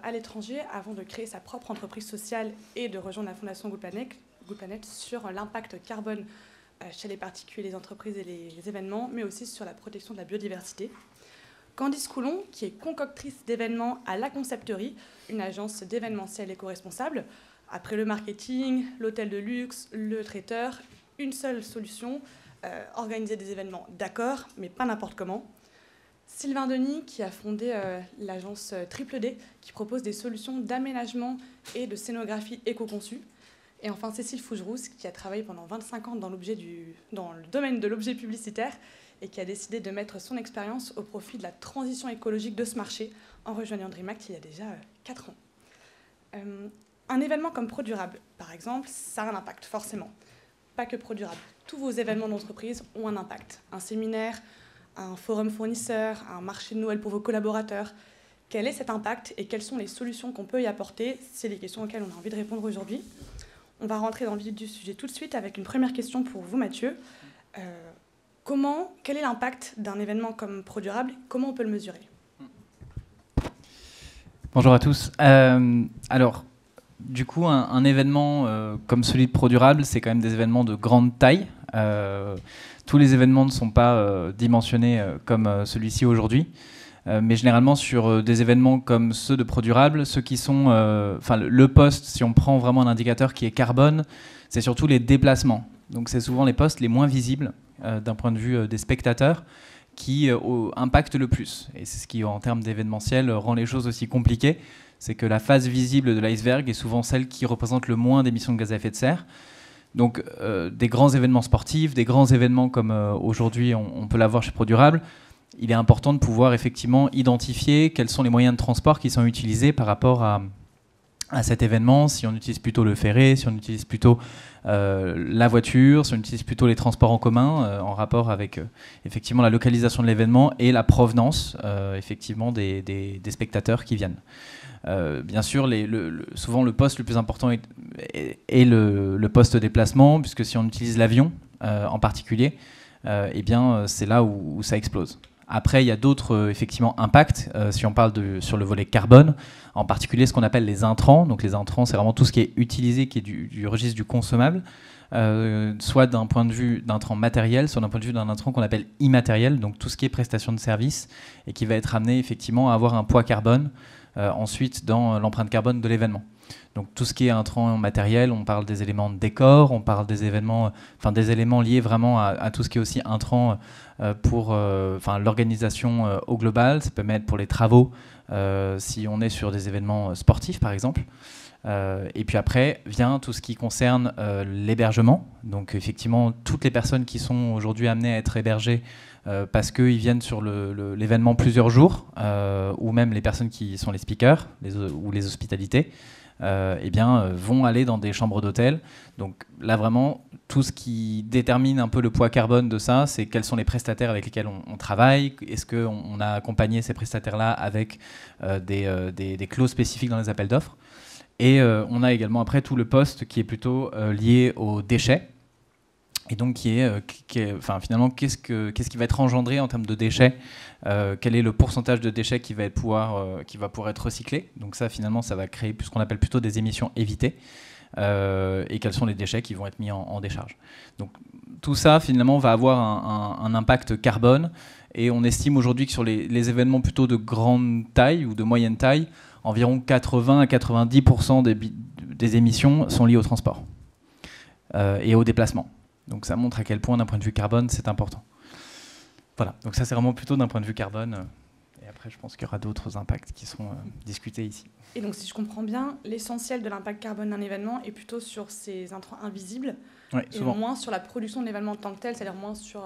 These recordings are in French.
à l'étranger avant de créer sa propre entreprise sociale et de rejoindre la fondation Good Planet sur l'impact carbone chez les particuliers, les entreprises et les événements, mais aussi sur la protection de la biodiversité. Candice Coulon, qui est concoctrice d'événements à La Concepterie, une agence d'événementiel éco-responsable. Après le marketing, l'hôtel de luxe, le traiteur, une seule solution, organiser des événements, d'accord, mais pas n'importe comment. Sylvain Denis, qui a fondé l'agence Triple D, qui propose des solutions d'aménagement et de scénographie éco-conçue. Et enfin, Cécile Fougerousse, qui a travaillé pendant 25 ans dans le domaine de l'objet publicitaire et qui a décidé de mettre son expérience au profit de la transition écologique de ce marché en rejoignant DreamAct il y a déjà 4 ans. Un événement comme ProDurable, par exemple, ça a un impact, forcément. Pas que ProDurable. Tous vos événements d'entreprise ont un impact. Un séminaire, un forum fournisseur, un marché de Noël pour vos collaborateurs. Quel est cet impact et quelles sont les solutions qu'on peut y apporter? C'est les questions auxquelles on a envie de répondre aujourd'hui. On va rentrer dans le vif du sujet tout de suite avec une première question pour vous, Mathieu. Quel est l'impact d'un événement comme ProDurable? Comment on peut le mesurer? Bonjour à tous. Alors, du coup, un événement comme celui de ProDurable, c'est quand même des événements de grande taille. Tous les événements ne sont pas dimensionnés comme celui-ci aujourd'hui. Mais généralement, sur des événements comme ceux de ProDurable, ceux qui sont... le poste, si on prend vraiment un indicateur qui est carbone, c'est surtout les déplacements. Donc c'est souvent les postes les moins visibles d'un point de vue des spectateurs qui impactent le plus. Et c'est ce qui, en termes d'événementiel, rend les choses aussi compliquées. C'est que la face visible de l'iceberg est souvent celle qui représente le moins d'émissions de gaz à effet de serre. Donc des grands événements sportifs, des grands événements comme aujourd'hui on peut l'avoir chez ProDurable, il est important de pouvoir effectivement identifier quels sont les moyens de transport qui sont utilisés par rapport à cet événement, si on utilise plutôt le ferré, si on utilise plutôt la voiture, si on utilise plutôt les transports en commun, en rapport avec effectivement la localisation de l'événement et la provenance effectivement des spectateurs qui viennent. Bien sûr, souvent le poste le plus important est le poste déplacement, puisque si on utilise l'avion en particulier, eh bien, c'est là où ça explose. Après, il y a d'autres effectivement impacts, si on parle sur le volet carbone, en particulier ce qu'on appelle les intrants. Donc les intrants, c'est vraiment tout ce qui est utilisé, qui est du registre du consommable, soit d'un point de vue d'intrant matériel, soit d'un point de vue d'un intrant qu'on appelle immatériel, donc tout ce qui est prestation de service, et qui va être amené effectivement à avoir un poids carbone ensuite dans l'empreinte carbone de l'événement. Donc tout ce qui est intrant matériel, on parle des éléments de décor, on parle des éléments liés vraiment à tout ce qui est aussi intrant pour l'organisation au global. Ça peut être pour les travaux si on est sur des événements sportifs par exemple. Et puis après vient tout ce qui concerne l'hébergement. Donc effectivement toutes les personnes qui sont aujourd'hui amenées à être hébergées parce qu'ils viennent sur l'événement plusieurs jours, ou même les personnes qui sont les speakers ou les hospitalités, vont aller dans des chambres d'hôtel. Donc là vraiment, tout ce qui détermine un peu le poids carbone de ça, c'est quels sont les prestataires avec lesquels on travaille, est-ce qu'on a accompagné ces prestataires-là avec des clauses spécifiques dans les appels d'offres. Et on a également après tout le poste qui est plutôt lié aux déchets. Et donc, finalement, qu'est-ce qui va être engendré en termes de déchets, quel est le pourcentage de déchets qui va pouvoir être recyclé. Donc ça, finalement, ça va créer ce qu'on appelle plutôt des émissions évitées. Et quels sont les déchets qui vont être mis en décharge. Donc tout ça, finalement, va avoir un impact carbone. Et on estime aujourd'hui que sur les événements plutôt de grande taille ou de moyenne taille, environ 80 à 90% des émissions sont liées au transport et au déplacement. Donc ça montre à quel point, d'un point de vue carbone, c'est important. Voilà, donc ça c'est vraiment plutôt d'un point de vue carbone. Et après, je pense qu'il y aura d'autres impacts qui seront discutés ici. Et donc, si je comprends bien, l'essentiel de l'impact carbone d'un événement est plutôt sur ces intrants invisibles, et moins sur la production de l'événement en tant que tel, c'est-à-dire moins sur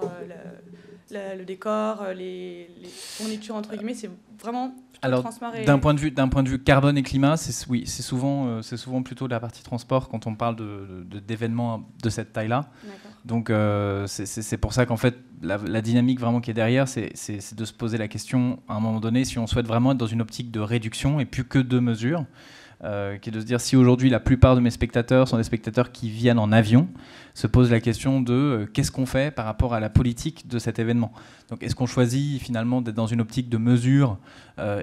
le décor, les fournitures, entre guillemets, c'est vraiment plutôt transport. D'un point de vue carbone et climat, c'est souvent plutôt la partie transport quand on parle d'événements de cette taille-là. Donc c'est pour ça qu'en fait, la dynamique vraiment qui est derrière, c'est de se poser la question, à un moment donné, si on souhaite vraiment être dans une optique de réduction et plus que de mesure, qui est de se dire si aujourd'hui la plupart de mes spectateurs sont des spectateurs qui viennent en avion, se pose la question de qu'est-ce qu'on fait par rapport à la politique de cet événement. Donc est-ce qu'on choisit finalement d'être dans une optique de mesure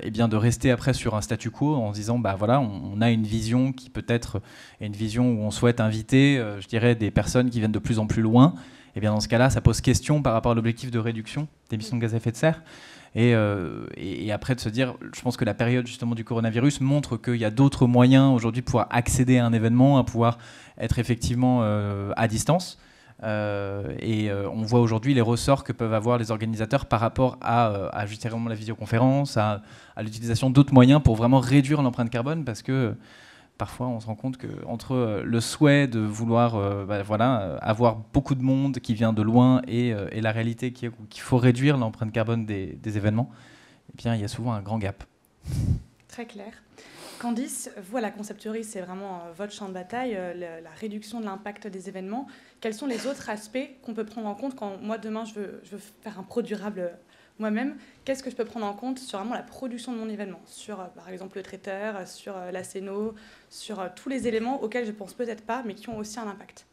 et bien de rester après sur un statu quo en se disant bah voilà on a une vision qui peut-être est une vision où on souhaite inviter je dirais des personnes qui viennent de plus en plus loin. Et bien dans ce cas-là ça pose question par rapport à l'objectif de réduction d'émissions de gaz à effet de serre. Et après de se dire, je pense que la période justement du coronavirus montre qu'il y a d'autres moyens aujourd'hui de pouvoir accéder à un événement, à pouvoir être effectivement à distance. On voit aujourd'hui les ressorts que peuvent avoir les organisateurs par rapport à justement la visioconférence, à l'utilisation d'autres moyens pour vraiment réduire l'empreinte carbone, parce que parfois, on se rend compte qu'entre le souhait de vouloir avoir beaucoup de monde qui vient de loin et la réalité qu'il faut réduire l'empreinte carbone des événements, eh bien, il y a souvent un grand gap. Très clair. Candice, vous, à la concepterie, c'est vraiment votre champ de bataille, la réduction de l'impact des événements. Quels sont les autres aspects qu'on peut prendre en compte quand moi, demain, je veux faire un pro durable moi-même? Qu'est-ce que je peux prendre en compte sur vraiment la production de mon événement, sur par exemple le traiteur, sur la scéno, sur tous les éléments auxquels je pense peut-être pas, mais qui ont aussi un impact?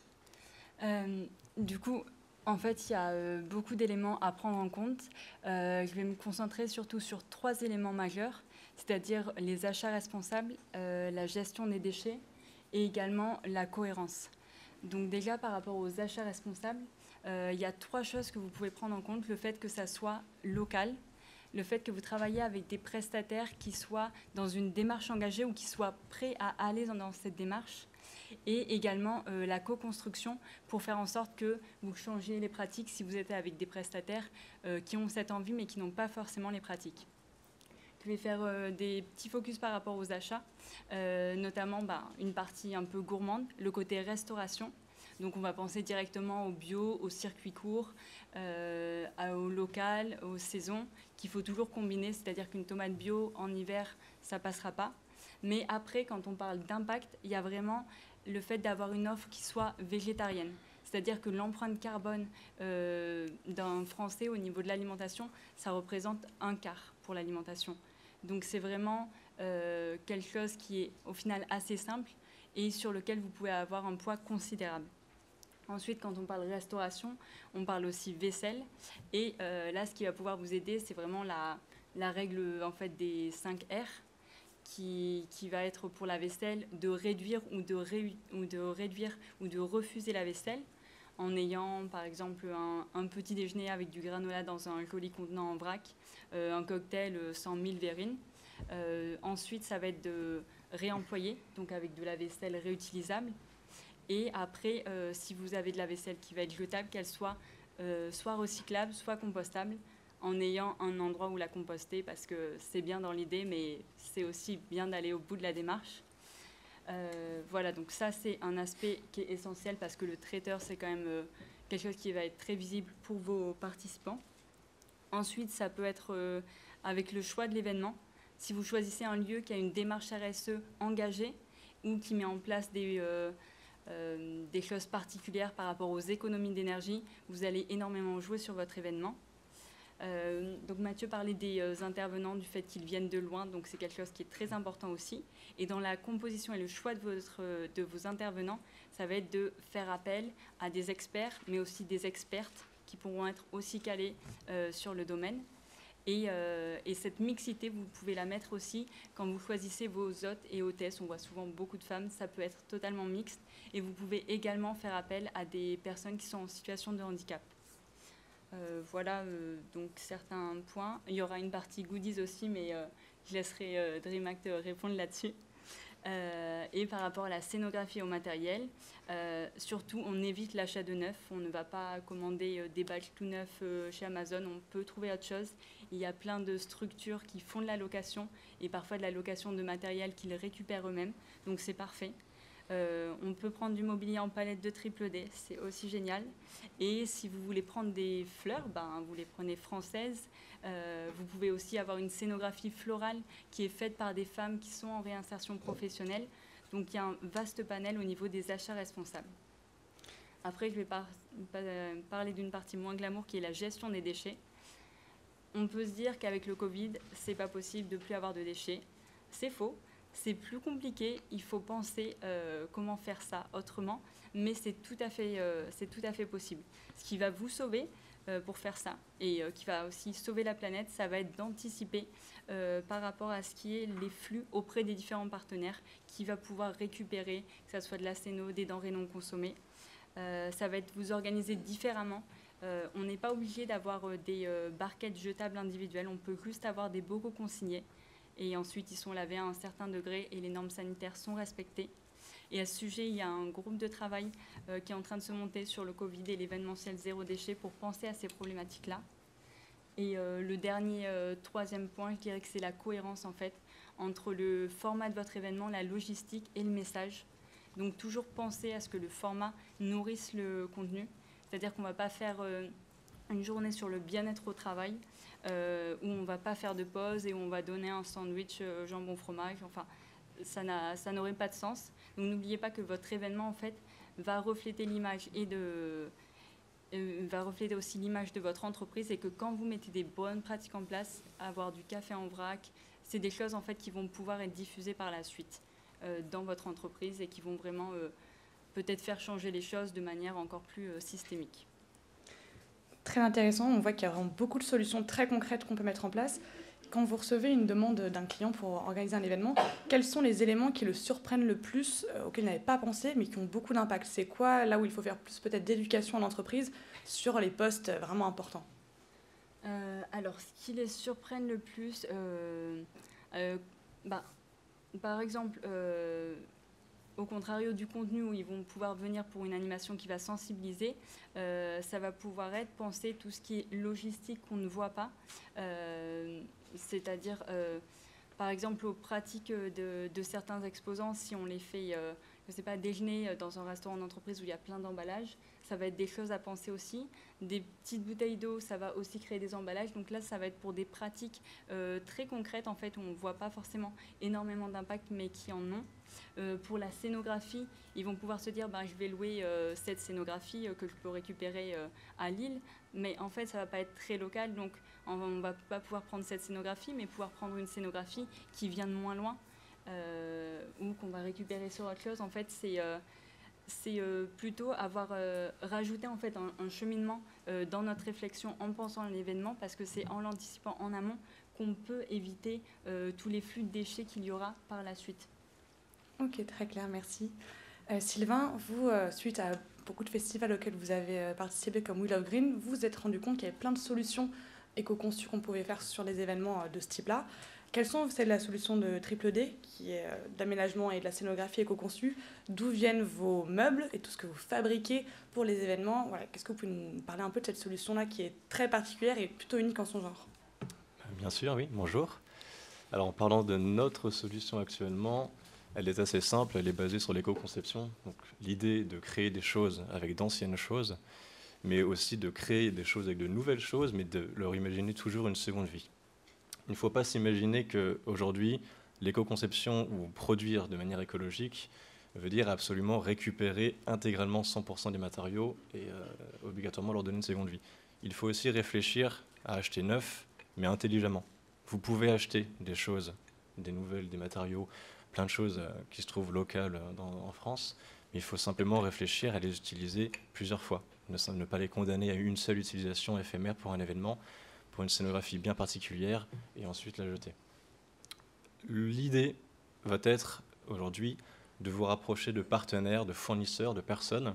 Du coup, en fait, il y a beaucoup d'éléments à prendre en compte. Je vais me concentrer surtout sur 3 éléments majeurs, c'est-à-dire les achats responsables, la gestion des déchets et également la cohérence. Donc déjà, par rapport aux achats responsables, il y a 3 choses que vous pouvez prendre en compte. Le fait que ça soit local, le fait que vous travaillez avec des prestataires qui soient dans une démarche engagée ou qui soient prêts à aller dans cette démarche, et également la co-construction pour faire en sorte que vous changiez les pratiques si vous êtes avec des prestataires qui ont cette envie mais qui n'ont pas forcément les pratiques. Je vais faire des petits focus par rapport aux achats, notamment une partie un peu gourmande, le côté restauration. Donc on va penser directement au bio, au circuit court, au local, aux saisons, qu'il faut toujours combiner, c'est-à-dire qu'une tomate bio en hiver, ça ne passera pas. Mais après, quand on parle d'impact, il y a vraiment le fait d'avoir une offre qui soit végétarienne. C'est-à-dire que l'empreinte carbone d'un Français au niveau de l'alimentation, ça représente 1/4 pour l'alimentation. Donc c'est vraiment quelque chose qui est au final assez simple et sur lequel vous pouvez avoir un poids considérable. Ensuite, quand on parle restauration, on parle aussi vaisselle. Et là, ce qui va pouvoir vous aider, c'est vraiment la règle en fait, des 5 R qui va être pour la vaisselle de réduire ou de refuser la vaisselle en ayant par exemple un petit déjeuner avec du granola dans un joli contenant en vrac, un cocktail sans 1000 verrines. Ensuite, ça va être de réemployer, donc avec de la vaisselle réutilisable. Et après, si vous avez de la vaisselle qui va être jetable, qu'elle soit soit recyclable, soit compostable, en ayant un endroit où la composter, parce que c'est bien dans l'idée, mais c'est aussi bien d'aller au bout de la démarche. Voilà, donc ça, c'est un aspect qui est essentiel, parce que le traiteur, c'est quand même quelque chose qui va être très visible pour vos participants. Ensuite, ça peut être avec le choix de l'événement. Si vous choisissez un lieu qui a une démarche RSE engagée ou qui met en place des choses particulières par rapport aux économies d'énergie, vous allez énormément jouer sur votre événement. Donc Mathieu parlait des intervenants, du fait qu'ils viennent de loin, donc c'est quelque chose qui est très important aussi. Et dans la composition et le choix de vos intervenants, ça va être de faire appel à des experts, mais aussi des expertes qui pourront être aussi calés sur le domaine. Et cette mixité, vous pouvez la mettre aussi quand vous choisissez vos hôtes et hôtesses. On voit souvent beaucoup de femmes, ça peut être totalement mixte. Et vous pouvez également faire appel à des personnes qui sont en situation de handicap. Voilà donc certains points. Il y aura une partie goodies aussi, mais je laisserai DreamAct répondre là-dessus. Et par rapport à la scénographie et au matériel, surtout on évite l'achat de neuf. On ne va pas commander des badges tout neufs chez Amazon. On peut trouver autre chose. Il y a plein de structures qui font de la location et parfois de la location de matériel qu'ils récupèrent eux-mêmes. Donc c'est parfait. On peut prendre du mobilier en palette de triple D, c'est aussi génial. Et si vous voulez prendre des fleurs, vous les prenez françaises. Vous pouvez aussi avoir une scénographie florale qui est faite par des femmes qui sont en réinsertion professionnelle. Donc il y a un vaste panel au niveau des achats responsables. Après, je vais parler d'une partie moins glamour qui est la gestion des déchets. On peut se dire qu'avec le Covid, c'est pas possible de plus avoir de déchets. C'est faux. C'est plus compliqué, il faut penser comment faire ça autrement, mais c'est tout à fait possible. Ce qui va vous sauver pour faire ça et qui va aussi sauver la planète, ça va être d'anticiper par rapport à ce qui est les flux auprès des différents partenaires qui va pouvoir récupérer, que ce soit de la CNO, des denrées non consommées. Ça va être vous organiser différemment. On n'est pas obligé d'avoir des barquettes jetables individuelles, on peut juste avoir des bocaux consignés. Et ensuite, ils sont lavés à un certain degré et les normes sanitaires sont respectées. Et à ce sujet, il y a un groupe de travail qui est en train de se monter sur le Covid et l'événementiel zéro déchet pour penser à ces problématiques-là. Et le dernier, troisième point, je dirais que c'est la cohérence en fait entre le format de votre événement, la logistique et le message. Donc toujours penser à ce que le format nourrisse le contenu. C'est-à-dire qu'on ne va pas faire une journée sur le bien-être au travail où on ne va pas faire de pause et où on va donner un sandwich jambon fromage. Enfin, ça n'aurait pas de sens. Donc n'oubliez pas que votre événement en fait va refléter l'image va refléter aussi l'image de votre entreprise et que quand vous mettez des bonnes pratiques en place, avoir du café en vrac, c'est des choses en fait qui vont pouvoir être diffusées par la suite dans votre entreprise et qui vont vraiment peut-être faire changer les choses de manière encore plus systémique. Très intéressant, on voit qu'il y a vraiment beaucoup de solutions très concrètes qu'on peut mettre en place. Quand vous recevez une demande d'un client pour organiser un événement, quels sont les éléments qui le surprennent le plus, auxquels il n'avait pas pensé, mais qui ont beaucoup d'impact? C'est quoi là où il faut faire plus peut-être d'éducation à l'entreprise sur les postes vraiment importants? Alors, ce qui les surprenne le plus, par exemple, au contrario du contenu où ils vont pouvoir venir pour une animation qui va sensibiliser, ça va pouvoir être penser tout ce qui est logistique qu'on ne voit pas, c'est-à-dire par exemple aux pratiques de certains exposants, si on les fait, je ne sais pas, déjeuner dans un restaurant d'entreprise où il y a plein d'emballages, ça va être des choses à penser aussi. Des petites bouteilles d'eau, ça va aussi créer des emballages. Donc là, ça va être pour des pratiques très concrètes, en fait, où on ne voit pas forcément énormément d'impact, mais qui en ont. Pour la scénographie, ils vont pouvoir se dire je vais louer cette scénographie que je peux récupérer à Lille, mais en fait ça ne va pas être très local, donc on ne va pas pouvoir prendre cette scénographie, mais pouvoir prendre une scénographie qui vient de moins loin ou qu'on va récupérer sur autre chose. En fait, c'est plutôt avoir rajouté en fait un cheminement dans notre réflexion en pensant à l'événement, parce que c'est en l'anticipant en amont qu'on peut éviter tous les flux de déchets qu'il y aura par la suite. Ok, très clair, merci. Sylvain, vous, suite à beaucoup de festivals auxquels vous avez participé comme We Love Green, vous vous êtes rendu compte qu'il y avait plein de solutions éco-conçues qu'on pouvait faire sur les événements de ce type-là. Quelles sont celles de la solution de Triple D, qui est d'aménagement et de la scénographie éco-conçue? D'où viennent vos meubles et tout ce que vous fabriquez pour les événements? Voilà, qu'est-ce que vous pouvez nous parler un peu de cette solution-là qui est très particulière et plutôt unique en son genre? Bien sûr, oui, bonjour. Alors en parlant de notre solution actuellement, elle est assez simple, elle est basée sur l'éco-conception. Donc l'idée de créer des choses avec d'anciennes choses, mais aussi de créer des choses avec de nouvelles choses, mais de leur imaginer toujours une seconde vie. Il ne faut pas s'imaginer qu'aujourd'hui, l'éco-conception ou produire de manière écologique veut dire absolument récupérer intégralement 100% des matériaux et obligatoirement leur donner une seconde vie. Il faut aussi réfléchir à acheter neuf, mais intelligemment. Vous pouvez acheter des choses, des nouvelles, des matériaux, plein de choses qui se trouvent locales en France, mais il faut simplement réfléchir à les utiliser plusieurs fois. Ne pas les condamner à une seule utilisation éphémère pour un événement, pour une scénographie bien particulière, et ensuite la jeter. L'idée va être aujourd'hui de vous rapprocher de partenaires, de fournisseurs, de personnes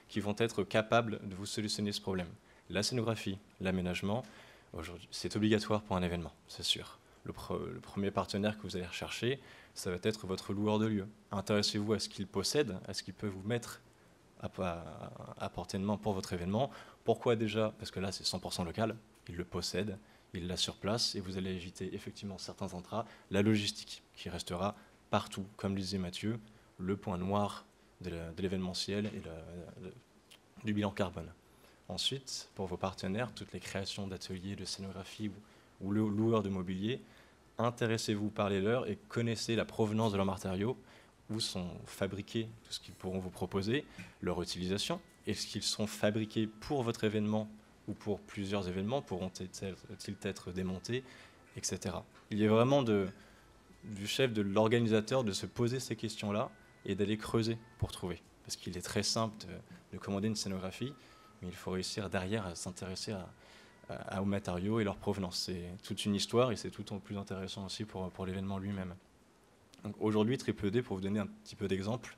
qui vont être capables de vous solutionner ce problème. La scénographie, l'aménagement, aujourd'hui, c'est obligatoire pour un événement, c'est sûr. Le premier partenaire que vous allez rechercher, ça va être votre loueur de lieu. Intéressez-vous à ce qu'il possède, à ce qu'il peut vous mettre à portée de main pour votre événement. Pourquoi déjà? Parce que là, c'est 100% local, il le possède, il l'a sur place, et vous allez éviter effectivement certains entrats. La logistique, qui restera partout, comme le disait Mathieu, le point noir de l'événementiel et du bilan carbone. Ensuite, pour vos partenaires, toutes les créations d'ateliers, de scénographie ou le loueur de mobilier, intéressez-vous, parlez-leur et connaissez la provenance de leurs matériaux, où sont fabriqués tout ce qu'ils pourront vous proposer, leur utilisation, est-ce qu'ils sont fabriqués pour votre événement ou pour plusieurs événements, pourront-ils être démontés, etc. Il y a vraiment du chef, de l'organisateur, de se poser ces questions-là et d'aller creuser pour trouver. Parce qu'il est très simple de commander une scénographie, mais il faut réussir derrière à s'intéresser aux matériaux et leur provenance. C'est toute une histoire et c'est tout en plus intéressant aussi pour l'événement lui-même. Donc aujourd'hui, Triple D, pour vous donner un petit peu d'exemple,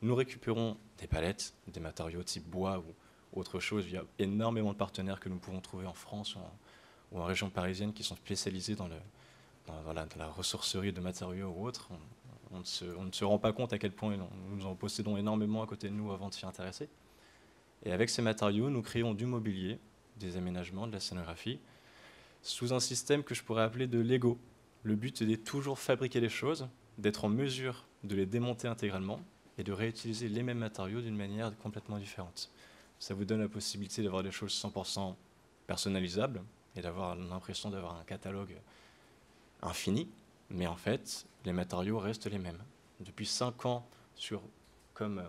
nous récupérons des palettes, des matériaux type bois ou autre chose. Il y a énormément de partenaires que nous pouvons trouver en France ou en région parisienne qui sont spécialisés dans la ressourcerie de matériaux ou autres. On ne se rend pas compte à quel point nous en possédons énormément à côté de nous avant de s'y intéresser. Et avec ces matériaux, nous créons du mobilier, des aménagements, de la scénographie, sous un système que je pourrais appeler de Lego. Le but est de toujours fabriquer les choses, d'être en mesure de les démonter intégralement et de réutiliser les mêmes matériaux d'une manière complètement différente. Ça vous donne la possibilité d'avoir des choses 100% personnalisables et d'avoir l'impression d'avoir un catalogue infini, mais en fait, les matériaux restent les mêmes. Depuis 5 ans, comme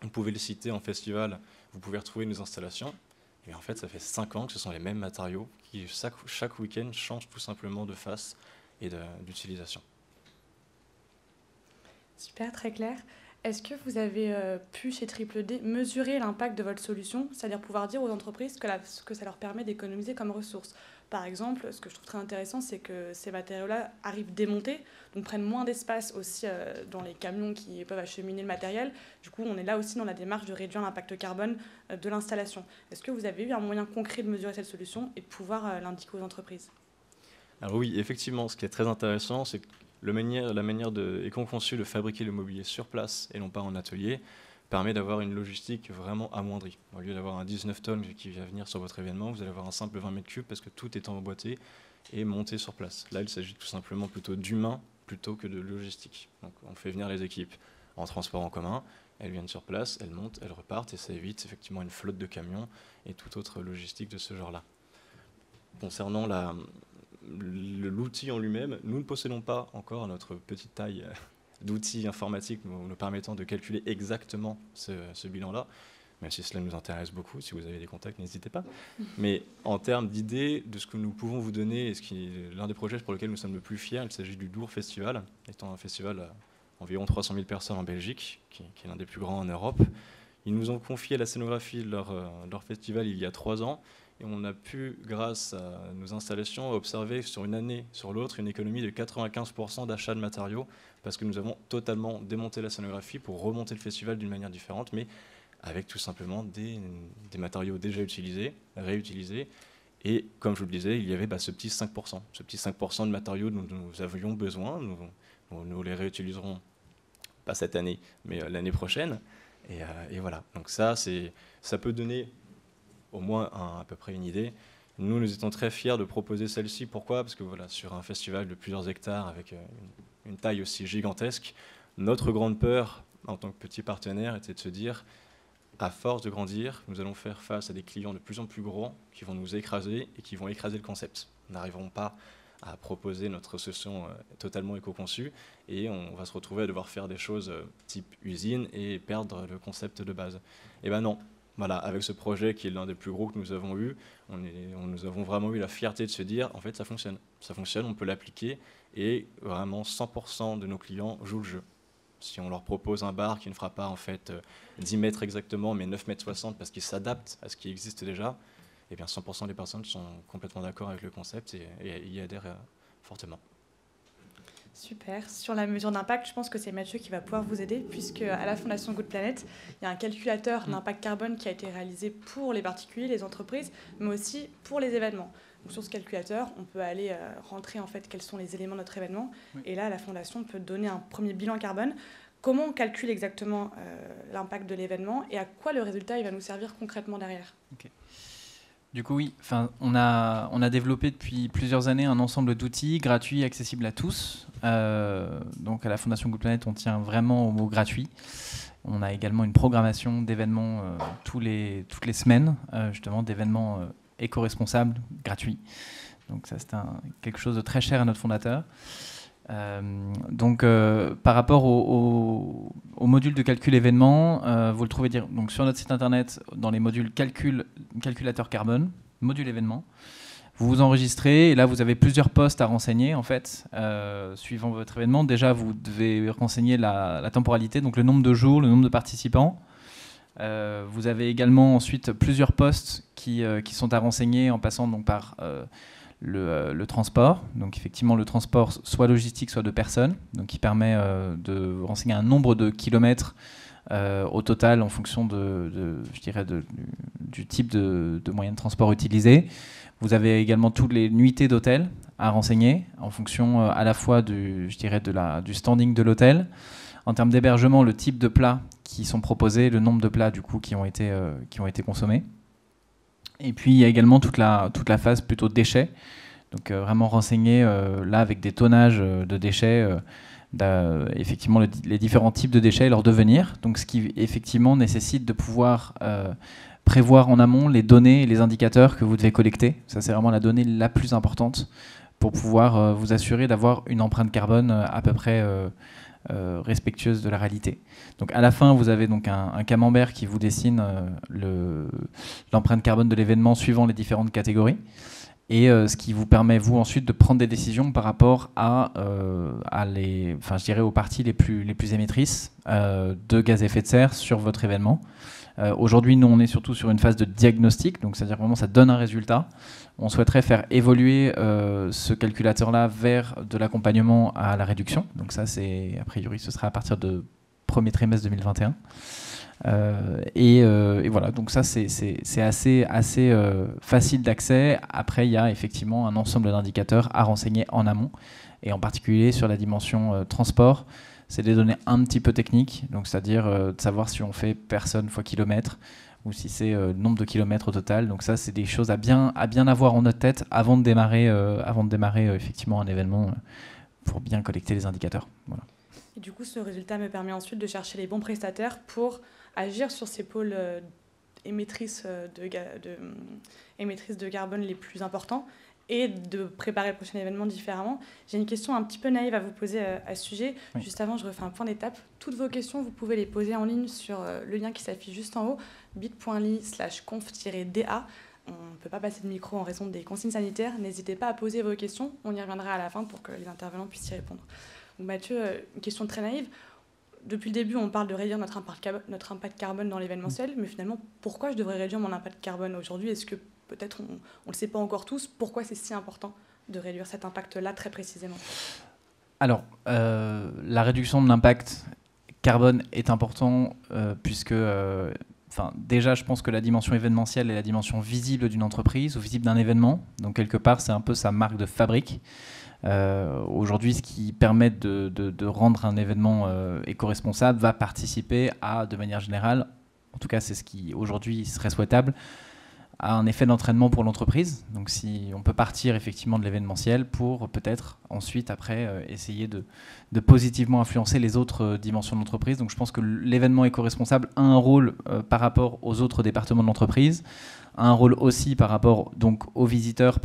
vous pouvez le citer en festival, vous pouvez retrouver nos installations, et en fait, ça fait 5 ans que ce sont les mêmes matériaux qui, chaque week-end, changent tout simplement de face et d'utilisation. Super, très clair. Est-ce que vous avez pu, chez Triple D, mesurer l'impact de votre solution, c'est-à-dire pouvoir dire aux entreprises que ça leur permet d'économiser comme ressources? Par exemple, ce que je trouve très intéressant, c'est que ces matériaux-là arrivent démontés, donc prennent moins d'espace aussi dans les camions qui peuvent acheminer le matériel. Du coup, on est là aussi dans la démarche de réduire l'impact carbone de l'installation. Est-ce que vous avez eu un moyen concret de mesurer cette solution et de pouvoir l'indiquer aux entreprises? Alors oui, effectivement, ce qui est très intéressant, c'est que la manière éco-conçue de fabriquer le mobilier sur place et non pas en atelier permet d'avoir une logistique vraiment amoindrie. Au lieu d'avoir un 19 tonnes qui va venir sur votre événement, vous allez avoir un simple 20 mètres cubes parce que tout est emboîté et monté sur place. Là, il s'agit tout simplement plutôt d'humain plutôt que de logistique. Donc, on fait venir les équipes en transport en commun, elles viennent sur place, elles montent, elles repartent et ça évite effectivement une flotte de camions et toute autre logistique de ce genre-là. Concernant l'outil en lui-même, nous ne possédons pas encore notre petite taille d'outils informatiques nous permettant de calculer exactement ce bilan-là, même si cela nous intéresse beaucoup. Si vous avez des contacts, n'hésitez pas. Mais en termes d'idées de ce que nous pouvons vous donner, et l'un des projets pour lesquels nous sommes le plus fiers, il s'agit du Dour Festival, étant un festival à environ 300 000 personnes en Belgique, qui est l'un des plus grands en Europe. Ils nous ont confié la scénographie de leur festival il y a 3 ans, et on a pu, grâce à nos installations, observer sur une année sur l'autre une économie de 95% d'achat de matériaux, parce que nous avons totalement démonté la scénographie pour remonter le festival d'une manière différente, mais avec tout simplement des matériaux déjà utilisés, réutilisés. Et comme je vous le disais, il y avait ce petit 5% de matériaux dont nous avions besoin. Nous les réutiliserons, pas cette année, mais l'année prochaine. Et voilà, donc ça peut donner au moins à peu près une idée. Nous étions très fiers de proposer celle-ci. Pourquoi? Parce que voilà, sur un festival de plusieurs hectares avec une taille aussi gigantesque, notre grande peur en tant que petit partenaire était de se dire, à force de grandir, nous allons faire face à des clients de plus en plus gros qui vont nous écraser et qui vont écraser le concept. Nous n'arriverons pas à proposer notre solution totalement éco-conçue et on va se retrouver à devoir faire des choses type usine et perdre le concept de base. Eh bien non. Voilà, avec ce projet qui est l'un des plus gros que nous avons eu, nous avons vraiment eu la fierté de se dire, en fait, ça fonctionne. Ça fonctionne, on peut l'appliquer, et vraiment 100% de nos clients jouent le jeu. Si on leur propose un bar qui ne fera pas en fait 10 mètres exactement, mais 9 mètres 60 parce qu'il s'adapte à ce qui existe déjà, eh bien 100% des personnes sont complètement d'accord avec le concept et y adhèrent fortement. Super. Sur la mesure d'impact, je pense que c'est Mathieu qui va pouvoir vous aider, puisque à la Fondation Good Planet, il y a un calculateur d'impact carbone qui a été réalisé pour les particuliers, les entreprises, mais aussi pour les événements. Donc, sur ce calculateur, on peut aller rentrer en fait quels sont les éléments de notre événement, et là, la Fondation peut donner un premier bilan carbone. Comment on calcule exactement l'impact de l'événement et à quoi le résultat il va nous servir concrètement derrière? Okay. Du coup, oui, on a développé depuis plusieurs années un ensemble d'outils gratuits, accessibles à tous. Donc, à la Fondation Good Planet, on tient vraiment au mot gratuit. On a également une programmation d'événements toutes les semaines, justement, d'événements éco-responsables, gratuits. Donc, ça, c'est quelque chose de très cher à notre fondateur. Par rapport au module de calcul événement, vous le trouvez donc sur notre site internet dans les modules calculateur carbone, module événement. Vous vous enregistrez et là vous avez plusieurs postes à renseigner en fait, suivant votre événement. Déjà vous devez renseigner la temporalité, donc le nombre de jours, le nombre de participants. Vous avez également ensuite plusieurs postes qui sont à renseigner en passant donc par le transport. Donc effectivement le transport soit logistique soit de personnes, donc qui permet de renseigner un nombre de kilomètres au total en fonction je dirais du type de moyen de transport utilisé. Vous avez également toutes les nuitées d'hôtel à renseigner en fonction à la fois du standing de l'hôtel. En termes d'hébergement, le type de plats qui sont proposés, le nombre de plats du coup qui ont été consommés. Et puis il y a également toute la phase plutôt déchets. Donc vraiment renseigner là avec des tonnages de déchets, effectivement les différents types de déchets et leur devenir. Donc ce qui effectivement nécessite de pouvoir prévoir en amont les données et les indicateurs que vous devez collecter. Ça, c'est vraiment la donnée la plus importante pour pouvoir vous assurer d'avoir une empreinte carbone à peu près respectueuse de la réalité. Donc à la fin, vous avez donc un camembert qui vous dessine l'empreinte carbone de l'événement suivant les différentes catégories. Et ce qui vous permet, vous, ensuite, de prendre des décisions par rapport aux parties les plus émettrices de gaz à effet de serre sur votre événement. Aujourd'hui, nous, on est surtout sur une phase de diagnostic, donc c'est-à-dire vraiment ça donne un résultat. On souhaiterait faire évoluer ce calculateur-là vers de l'accompagnement à la réduction. Donc ça, a priori, ce sera à partir de premier trimestre 2021. Et voilà, donc ça, c'est assez facile d'accès. Après, il y a effectivement un ensemble d'indicateurs à renseigner en amont, et en particulier sur la dimension transport. C'est des données un petit peu techniques, donc c'est-à-dire de savoir si on fait personne fois kilomètre ou si c'est le nombre de kilomètres au total. Donc ça, c'est des choses à bien avoir en notre tête avant de démarrer effectivement un événement pour bien collecter les indicateurs. Voilà. Et du coup, ce résultat me permet ensuite de chercher les bons prestataires pour agir sur ces pôles émettrices de carbone les plus importants et de préparer le prochain événement différemment. J'ai une question un petit peu naïve à vous poser à ce sujet. Oui. Juste avant, je refais un point d'étape. Toutes vos questions, vous pouvez les poser en ligne sur le lien qui s'affiche juste en haut, bit.ly/conf-da. On ne peut pas passer de micro en raison des consignes sanitaires. N'hésitez pas à poser vos questions. On y reviendra à la fin pour que les intervenants puissent y répondre. Donc Mathieu, une question très naïve. Depuis le début, on parle de réduire notre impact carbone dans l'événementiel, mais finalement, pourquoi je devrais réduire mon impact carbone aujourd'hui ? Est-ce que peut-être on ne le sait pas encore tous, pourquoi c'est si important de réduire cet impact-là très précisément ? Alors, la réduction de l'impact carbone est important puisque, déjà, je pense que la dimension événementielle est la dimension visible d'une entreprise ou visible d'un événement. Donc, quelque part, c'est un peu sa marque de fabrique. Aujourd'hui, ce qui permet de rendre un événement éco-responsable va participer à, de manière générale, en tout cas c'est ce qui aujourd'hui serait souhaitable, à un effet d'entraînement pour l'entreprise. Donc si on peut partir effectivement de l'événementiel pour peut-être ensuite après essayer de positivement influencer les autres dimensions de l'entreprise. Donc je pense que l'événement éco-responsable a un rôle par rapport aux autres départements de l'entreprise, a un rôle aussi par rapport donc aux visiteurs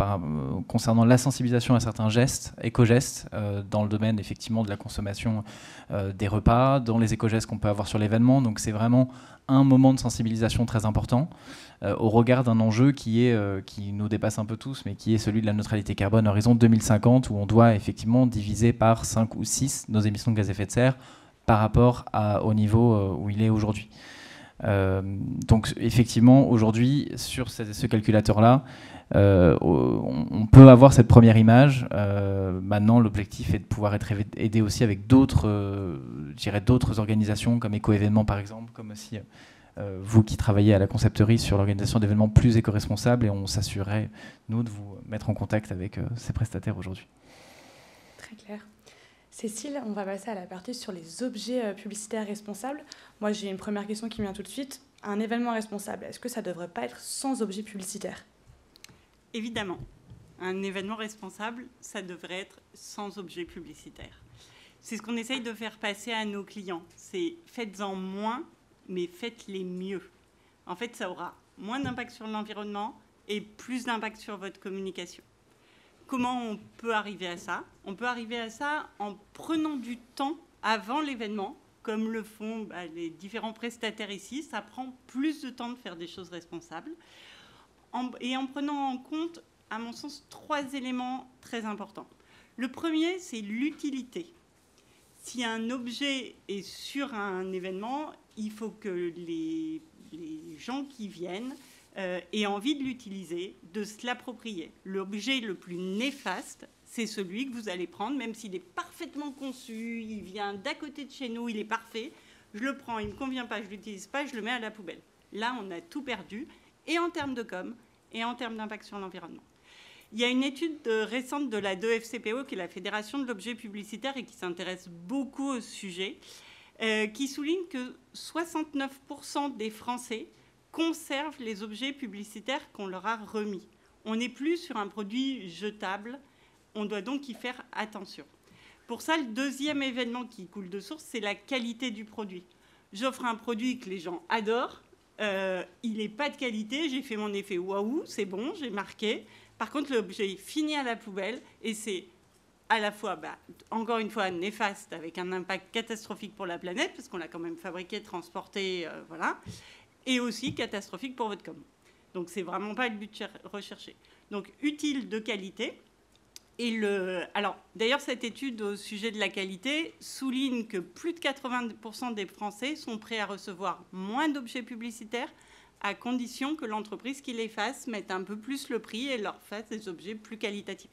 concernant la sensibilisation à certains gestes, éco-gestes, dans le domaine effectivement de la consommation des repas, dans les éco-gestes qu'on peut avoir sur l'événement. Donc c'est vraiment un moment de sensibilisation très important au regard d'un enjeu qui nous dépasse un peu tous, mais qui est celui de la neutralité carbone à horizon 2050, où on doit effectivement diviser par 5 ou 6 nos émissions de gaz à effet de serre par rapport au niveau où il est aujourd'hui. Donc effectivement, aujourd'hui, sur ce calculateur-là, on peut avoir cette première image. Maintenant, l'objectif est de pouvoir être aidé aussi avec d'autres organisations comme Éco-événements par exemple, comme aussi vous qui travaillez à la concepterie sur l'organisation d'événements plus éco-responsables, et on s'assurerait, nous, de vous mettre en contact avec ces prestataires aujourd'hui. Très clair. Cécile, on va passer à la partie sur les objets publicitaires responsables. Moi, j'ai une première question qui me vient tout de suite. Un événement responsable, est-ce que ça ne devrait pas être sans objet publicitaire ? Évidemment. Un événement responsable, ça devrait être sans objet publicitaire. C'est ce qu'on essaye de faire passer à nos clients. C'est faites-en moins, mais faites-les mieux. En fait, ça aura moins d'impact sur l'environnement et plus d'impact sur votre communication. Comment on peut arriver à ça ? On peut arriver à ça en prenant du temps avant l'événement, comme le font les différents prestataires ici. Ça prend plus de temps de faire des choses responsables. Et en prenant en compte à mon sens, 3 éléments très importants. Le premier, c'est l'utilité. Si un objet est sur un événement, il faut que les gens qui viennent aient envie de l'utiliser, de se l'approprier. L'objet le plus néfaste, c'est celui que vous allez prendre, même s'il est parfaitement conçu, il vient d'à côté de chez nous, il est parfait. Je le prends, il ne me convient pas, je ne l'utilise pas, je le mets à la poubelle. Là, on a tout perdu, et en termes de com, et en termes d'impact sur l'environnement. Il y a une étude récente de la 2FCPO, qui est la Fédération de l'objet publicitaire, et qui s'intéresse beaucoup au sujet, qui souligne que 69% des Français conservent les objets publicitaires qu'on leur a remis. On n'est plus sur un produit jetable, on doit donc y faire attention. Pour ça, le deuxième événement qui coule de source, c'est la qualité du produit. J'offre un produit que les gens adorent, il n'est pas de qualité, j'ai fait mon effet waouh, c'est bon, j'ai marqué. Par contre, l'objet est fini à la poubelle et c'est à la fois, encore une fois, néfaste avec un impact catastrophique pour la planète, parce qu'on l'a quand même fabriqué, transporté, voilà, et aussi catastrophique pour votre com. Donc, c'est vraiment pas le but recherché. Donc, utile de qualité. Alors, d'ailleurs, cette étude au sujet de la qualité souligne que plus de 80% des Français sont prêts à recevoir moins d'objets publicitaires à condition que l'entreprise qui les fasse mette un peu plus le prix et leur fasse des objets plus qualitatifs.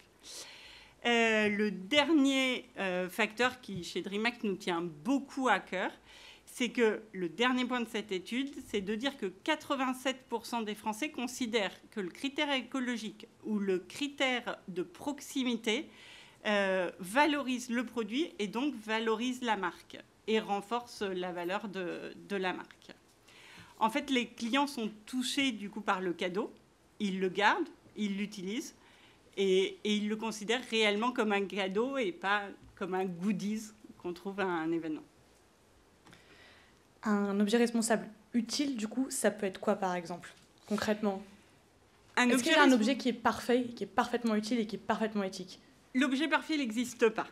Le dernier facteur qui, chez DreamHack, nous tient beaucoup à cœur, c'est que le dernier point de cette étude, c'est de dire que 87% des Français considèrent que le critère écologique ou le critère de proximité valorise le produit et donc valorise la marque et renforce la valeur de la marque. En fait, les clients sont touchés du coup par le cadeau, ils le gardent, ils l'utilisent et ils le considèrent réellement comme un cadeau et pas comme un goodies qu'on trouve à un événement. Un objet responsable utile, du coup, ça peut être quoi, par exemple, concrètement? Est-ce qu'il y a un objet qui est parfait, qui est parfaitement utile et qui est parfaitement éthique? L'objet parfait, il n'existe pas.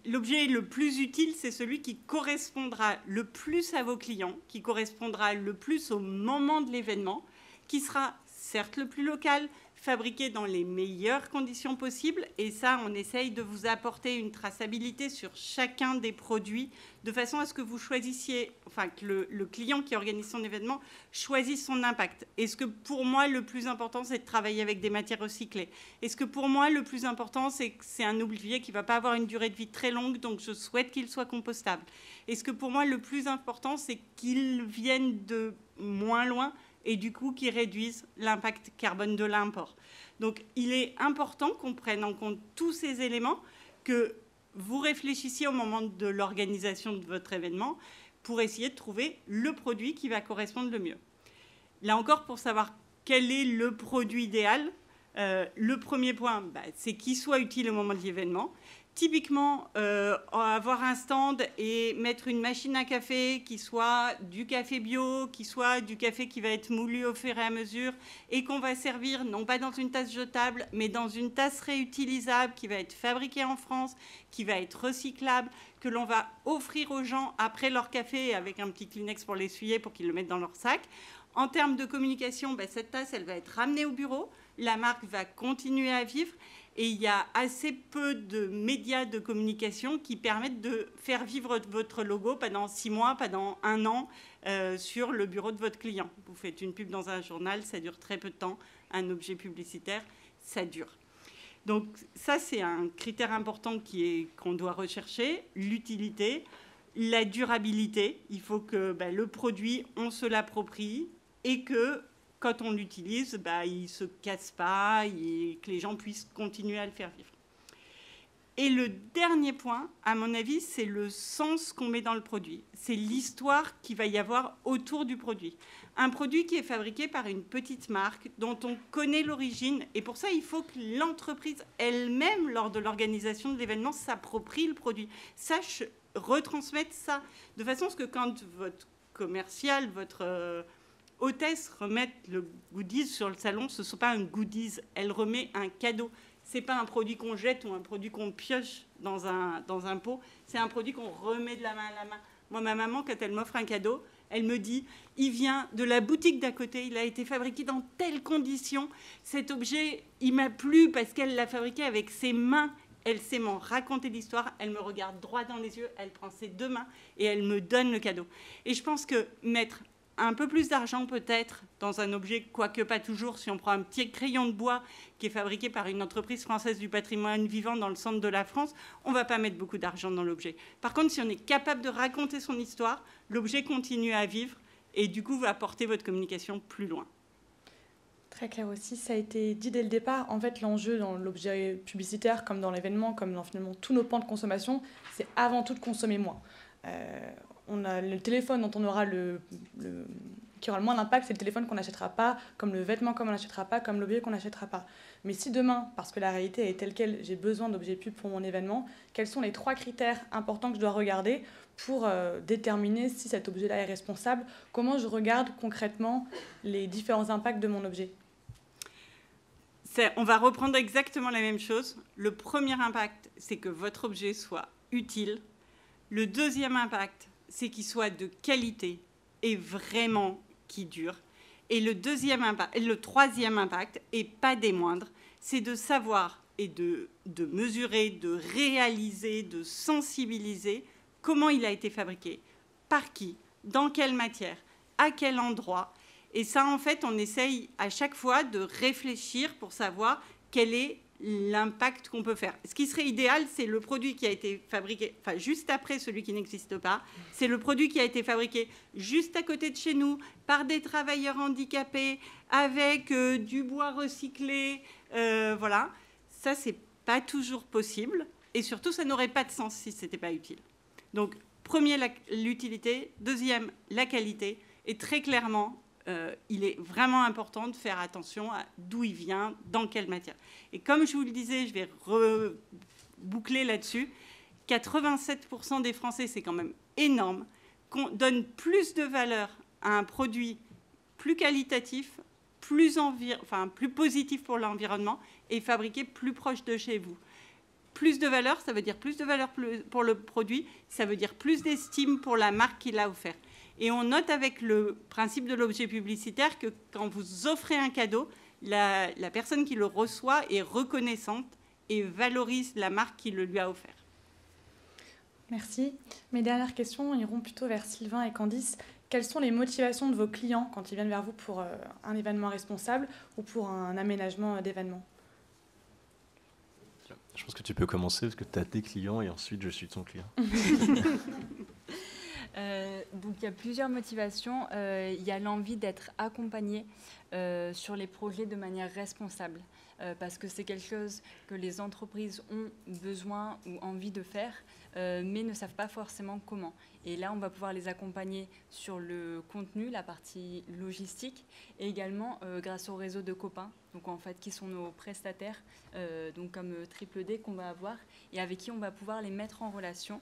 L'objet le plus utile, c'est celui qui correspondra le plus à vos clients, qui correspondra le plus au moment de l'événement, qui sera certes le plus local, fabriqué dans les meilleures conditions possibles. Et ça, on essaye de vous apporter une traçabilité sur chacun des produits, de façon à ce que vous choisissiez, enfin que le client qui organise son événement choisisse son impact. Est-ce que pour moi, le plus important, c'est de travailler avec des matières recyclées? Est-ce que pour moi, le plus important, c'est que c'est un objet qui ne va pas avoir une durée de vie très longue, donc je souhaite qu'il soit compostable? Est-ce que pour moi, le plus important, c'est qu'il vienne de moins loin et du coup qui réduisent l'impact carbone de l'import. Donc il est important qu'on prenne en compte tous ces éléments, que vous réfléchissiez au moment de l'organisation de votre événement pour essayer de trouver le produit qui va correspondre le mieux. Là encore, pour savoir quel est le produit idéal, le premier point, c'est qu'il soit utile au moment de l'événement. Typiquement, avoir un stand et mettre une machine à café qui soit du café bio, qui soit du café qui va être moulu au fur et à mesure et qu'on va servir non pas dans une tasse jetable, mais dans une tasse réutilisable qui va être fabriquée en France, qui va être recyclable, que l'on va offrir aux gens après leur café avec un petit Kleenex pour l'essuyer pour qu'ils le mettent dans leur sac. En termes de communication, cette tasse, elle va être ramenée au bureau. La marque va continuer à vivre. Et il y a assez peu de médias de communication qui permettent de faire vivre votre logo pendant 6 mois, pendant 1 an sur le bureau de votre client. Vous faites une pub dans un journal, ça dure très peu de temps. Un objet publicitaire, ça dure. Donc ça, c'est un critère important qu'on doit rechercher. L'utilité, la durabilité. Il faut que le produit, on se l'approprie et que quand on l'utilise, il ne se casse pas et que les gens puissent continuer à le faire vivre. Et le dernier point, à mon avis, c'est le sens qu'on met dans le produit. C'est l'histoire qu'il va y avoir autour du produit. Un produit qui est fabriqué par une petite marque dont on connaît l'origine. Et pour ça, il faut que l'entreprise elle-même, lors de l'organisation de l'événement, s'approprie le produit, sache retransmettre ça. De façon à ce que quand votre commercial, votre hôtesse remettre le goodies sur le salon, ce ne soit pas un goodies, elle remet un cadeau. Ce n'est pas un produit qu'on jette ou un produit qu'on pioche dans un pot, c'est un produit qu'on remet de la main à la main Moi, ma maman, quand elle m'offre un cadeau, elle me dit, il vient de la boutique d'à côté, il a été fabriqué dans telles conditions. Cet objet, il m'a plu parce qu'elle l'a fabriqué avec ses mains. Elle sait m'en raconter l'histoire, elle me regarde droit dans les yeux, elle prend ses 2 mains et elle me donne le cadeau. Et je pense que mettre un peu plus d'argent peut-être dans un objet, quoique pas toujours, si on prend un petit crayon de bois qui est fabriqué par une entreprise française du patrimoine vivant dans le centre de la France, on ne va pas mettre beaucoup d'argent dans l'objet. Par contre, si on est capable de raconter son histoire, l'objet continue à vivre et du coup va porter votre communication plus loin. Très clair aussi, ça a été dit dès le départ. En fait, l'enjeu dans l'objet publicitaire, comme dans l'événement, comme dans finalement tous nos pans de consommation, c'est avant tout de consommer moins. On a le téléphone dont on aura qui aura le moins d'impact, c'est le téléphone qu'on n'achètera pas, comme le vêtement qu'on n'achètera pas, comme l'objet qu'on n'achètera pas. Mais si demain, parce que la réalité est telle quelle, j'ai besoin d'objets pub pour mon événement, quels sont les 3 critères importants que je dois regarder pour déterminer si cet objet-là est responsable? Comment je regarde concrètement les différents impacts de mon objet? On va reprendre exactement la même chose. Le premier impact, c'est que votre objet soit utile. Le deuxième impact, c'est qu'il soit de qualité et vraiment qui dure. Et le troisième impact, et pas des moindres, c'est de savoir et de mesurer, de réaliser, de sensibiliser comment il a été fabriqué, par qui, dans quelle matière, à quel endroit. Et ça, en fait, on essaye à chaque fois de réfléchir pour savoir quel est l'impact qu'on peut faire. Ce qui serait idéal, c'est le produit qui a été fabriqué, enfin juste après celui qui n'existe pas, c'est le produit qui a été fabriqué juste à côté de chez nous par des travailleurs handicapés avec du bois recyclé, voilà. Ça, c'est pas toujours possible et surtout, ça n'aurait pas de sens si ce n'était pas utile. Donc, premier, l'utilité, deuxième, la qualité et très clairement, il est vraiment important de faire attention à d'où il vient, dans quelle matière. Et comme je vous le disais, je vais reboucler là-dessus, 87% des Français, c'est quand même énorme, qu'on donne plus de valeur à un produit plus qualitatif, plus positif pour l'environnement et fabriqué plus proche de chez vous. Plus de valeur, ça veut dire plus de valeur pour le produit, ça veut dire plus d'estime pour la marque qui l'a offert. Et on note avec le principe de l'objet publicitaire que quand vous offrez un cadeau, la personne qui le reçoit est reconnaissante et valorise la marque qui le lui a offert. Merci. Mes dernières questions iront plutôt vers Sylvain et Candice. Quelles sont les motivations de vos clients quand ils viennent vers vous pour un événement responsable ou pour un aménagement d'événement? Je pense que tu peux commencer parce que tu as tes clients et ensuite je suis ton client. Donc il y a plusieurs motivations. Il y a l'envie d'être accompagné sur les projets de manière responsable parce que c'est quelque chose que les entreprises ont besoin ou envie de faire mais ne savent pas forcément comment. Et là, on va pouvoir les accompagner sur le contenu, la partie logistique et également grâce au réseau de copains, donc en fait qui sont nos prestataires, donc comme Triple D qu'on va avoir et avec qui on va pouvoir les mettre en relation.